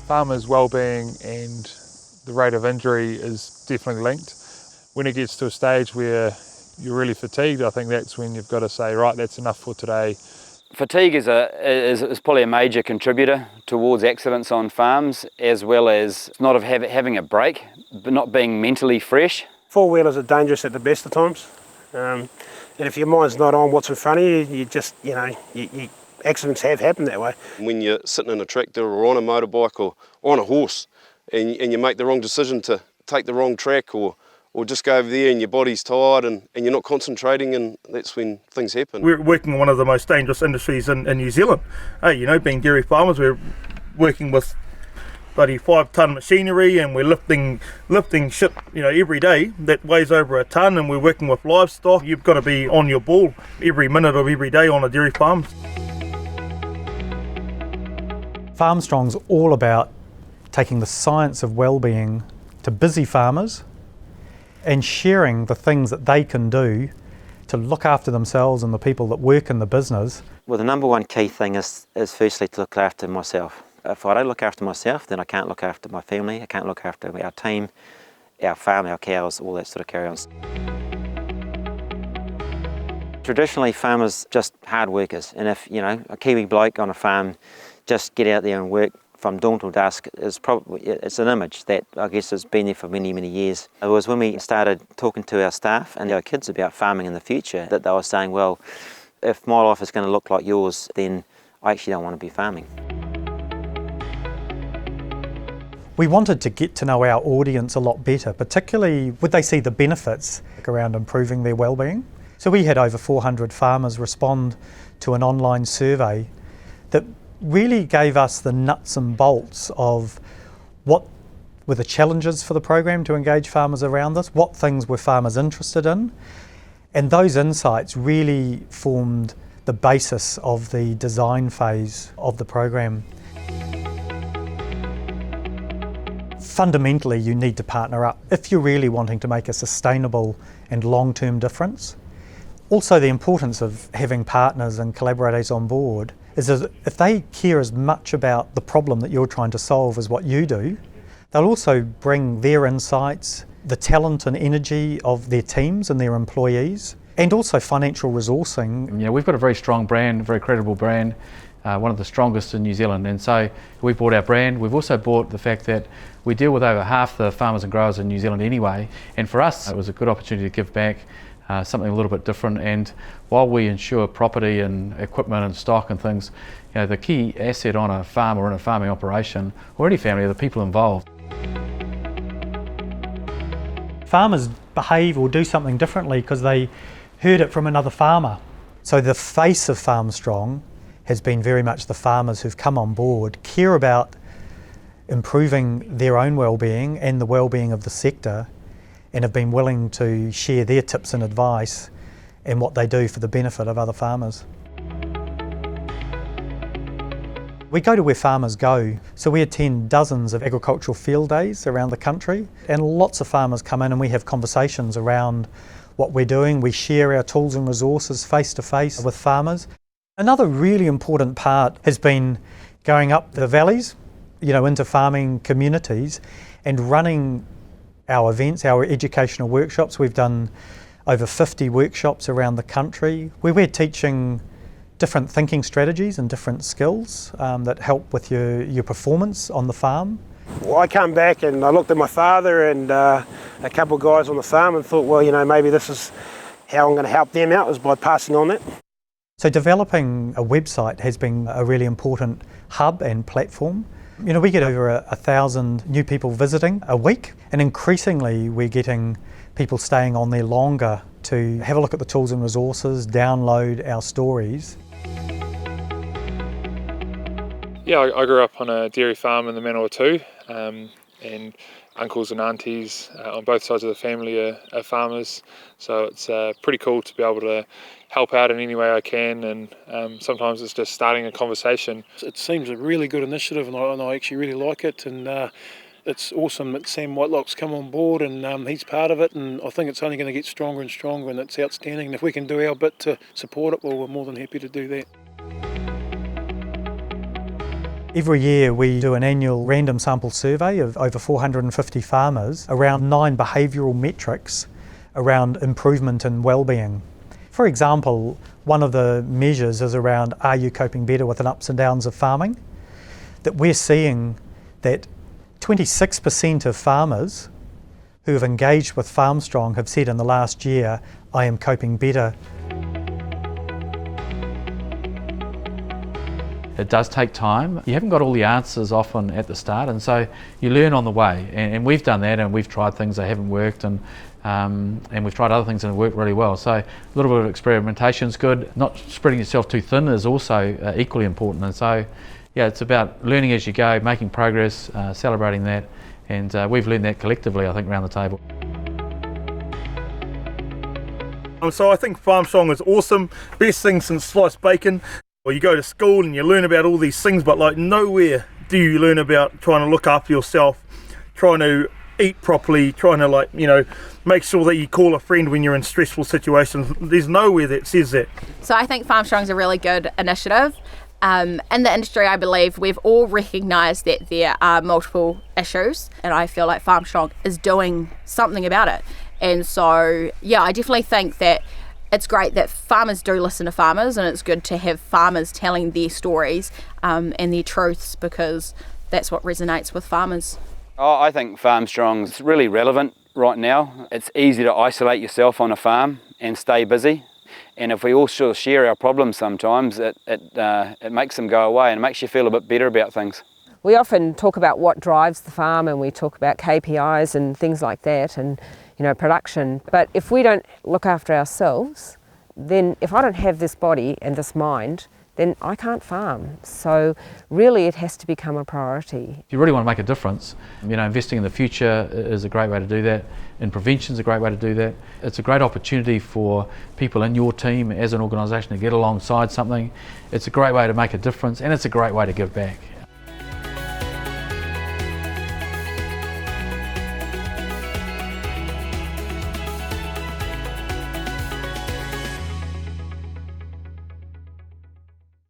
Farmers' well-being and the rate of injury is definitely linked. When it gets to a stage where you're really fatigued, I think that's when you've got to say, right, that's enough for today. Fatigue is probably a major contributor towards accidents on farms, as well as not having a break, but not being mentally fresh. Four-wheelers are dangerous at the best of times. And if your mind's not on what's in front of you, you just, accidents have happened that way. When you're sitting in a tractor or on a motorbike or on a horse and you make the wrong decision to take the wrong track or just go over there and your body's tired and you're not concentrating, and that's when things happen. We're working in one of the most dangerous industries in New Zealand. Being dairy farmers, we're working with bloody 5-ton machinery and we're lifting shit, every day that weighs over a ton, and we're working with livestock. You've got to be on your ball every minute of every day on a dairy farm. Farmstrong's all about taking the science of well-being to busy farmers and sharing the things that they can do to look after themselves and the people that work in the business. Well, the number one key thing is firstly to look after myself. If I don't look after myself, then I can't look after my family, I can't look after our team, our farm, our cows, all that sort of carry-ons. Traditionally, farmers just hard workers, and if a Kiwi bloke on a farm just get out there and work from dawn till dusk it's an image that I guess has been there for many, many years. It was when we started talking to our staff and our kids about farming in the future that they were saying, well, if my life is going to look like yours, then I actually don't want to be farming. We wanted to get to know our audience a lot better, particularly would they see the benefits around improving their well-being. So we had over 400 farmers respond to an online survey that really gave us the nuts and bolts of what were the challenges for the program to engage farmers around this, what things were farmers interested in, and those insights really formed the basis of the design phase of the program. Fundamentally, you need to partner up if you're really wanting to make a sustainable and long-term difference. Also, the importance of having partners and collaborators on board is that if they care as much about the problem that you're trying to solve as what you do, they'll also bring their insights, the talent and energy of their teams and their employees, and also financial resourcing. We've got a very strong brand, a very credible brand, one of the strongest in New Zealand, and so we bought our brand. We've also bought the fact that we deal with over half the farmers and growers in New Zealand anyway, and for us it was a good opportunity to give back. Something a little bit different, and while we insure property and equipment and stock and things, the key asset on a farm or in a farming operation or any family are the people involved. Farmers behave or do something differently because they heard it from another farmer. So the face of Farmstrong has been very much the farmers who've come on board, care about improving their own well-being and the well-being of the sector, and have been willing to share their tips and advice and what they do for the benefit of other farmers. We go to where farmers go, so we attend dozens of agricultural field days around the country, and lots of farmers come in and we have conversations around what we're doing. We share our tools and resources face to face with farmers. Another really important part has been going up the valleys, into farming communities and running our events, our educational workshops. We've done over 50 workshops around the country where we're teaching different thinking strategies and different skills that help with your performance on the farm. Well, I come back and I looked at my father and a couple of guys on the farm and thought, well, maybe this is how I'm going to help them out, is by passing on that. So developing a website has been a really important hub and platform. We get over 1,000 new people visiting a week, and increasingly we're getting people staying on there longer to have a look at the tools and resources, download our stories. Yeah, I grew up on a dairy farm in the Manawatu, and uncles and aunties on both sides of the family are farmers, so it's pretty cool to be able to help out in any way I can, and sometimes it's just starting a conversation. It seems a really good initiative, and I actually really like it, and it's awesome that Sam Whitelock's come on board and he's part of it, and I think it's only going to get stronger and stronger, and it's outstanding. And if we can do our bit to support it, well, we're more than happy to do that. Every year we do an annual random sample survey of over 450 farmers around 9 behavioural metrics around improvement in wellbeing. For example, one of the measures is around, are you coping better with the ups and downs of farming? That we're seeing that 26% of farmers who have engaged with Farmstrong have said in the last year, I am coping better. It does take time. You haven't got all the answers often at the start, and so you learn on the way. And we've done that, and we've tried things that haven't worked, and we've tried other things that have worked really well. So a little bit of experimentation is good. Not spreading yourself too thin is also equally important. And so, yeah, it's about learning as you go, making progress, celebrating that, and we've learned that collectively, I think, around the table. So I think Farmstrong is awesome. Best thing since sliced bacon. Well, you go to school and you learn about all these things, but like nowhere do you learn about trying to look after yourself, trying to eat properly, trying to, like, you know, make sure that you call a friend when you're in stressful situations. There's nowhere that says that. So I think Farmstrong's a really good initiative. In the industry, I believe we've all recognised that there are multiple issues, and I feel like Farmstrong is doing something about it. And so, yeah, I definitely think that it's great that farmers do listen to farmers, and it's good to have farmers telling their stories and their truths, because that's what resonates with farmers. Oh, I think Farmstrong's really relevant right now. It's easy to isolate yourself on a farm and stay busy. And if we all sort of share our problems sometimes, it makes them go away and it makes you feel a bit better about things. We often talk about what drives the farm, and we talk about KPIs and things like that, and production. But if we don't look after ourselves, then if I don't have this body and this mind, then I can't farm. So really it has to become a priority. If you really want to make a difference, investing in the future is a great way to do that, and prevention is a great way to do that. It's a great opportunity for people in your team as an organisation to get alongside something. It's a great way to make a difference, and it's a great way to give back.